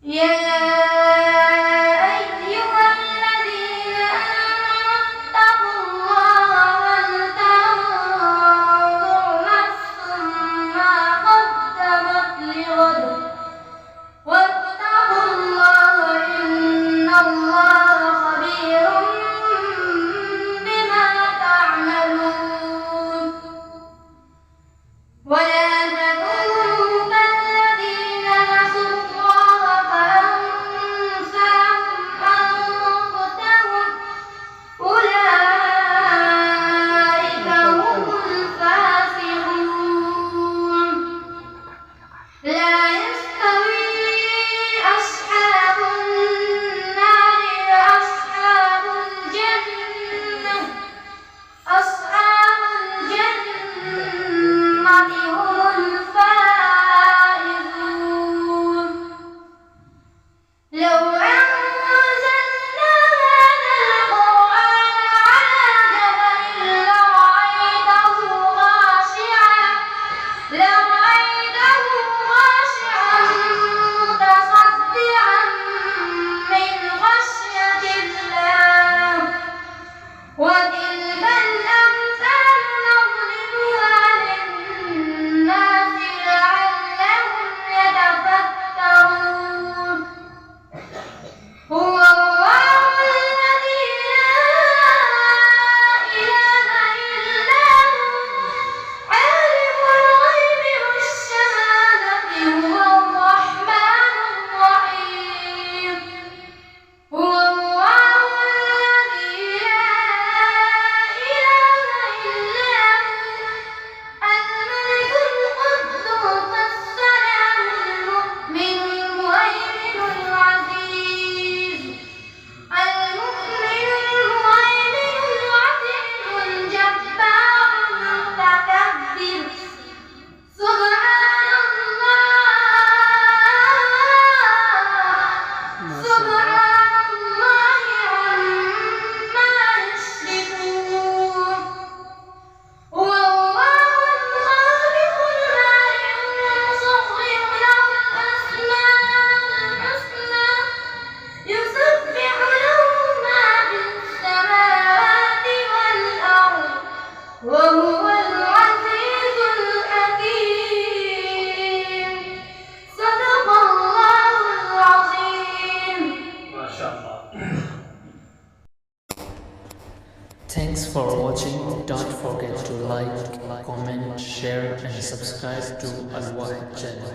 يا أيها الذين آمنوا اتقوا الله ولتنظر نفس ما قدمت لغد واتقوا الله إن الله خبير بما تعملون ولا تكونوا كالذين نسوا الله فأنساهم أنفسهم أولئك هم الفاسقون لا يستوي أصحاب النار وأصحاب الجنة أصحاب الجنة هم الفائزون لو أنزلنا هذا القرآن على جبل لرأيته خاشعا متصدعا من خشية الله وتلك الأمثال نضربها للناس لعلهم يتفكرون هو الله الذي لا إله إلا هو عالم الغيب والشهادة هو الرحمن الرحيم هو الله الذي لا إله إلا هو الملك القدوس السلام المؤمن المهيمن العزيز المؤمن المهيمن العزيز الجبار المتكبر سبحان الله عما يشركون هو الله الخالق البارئ المصور له الأسماء الحسنى يسبح له ما في السماوات والأرض وهو العزيز الحكيم صدق الله العظيم Thanks for watching. Don't forget to like, comment, share and subscribe to Al Wahid channel.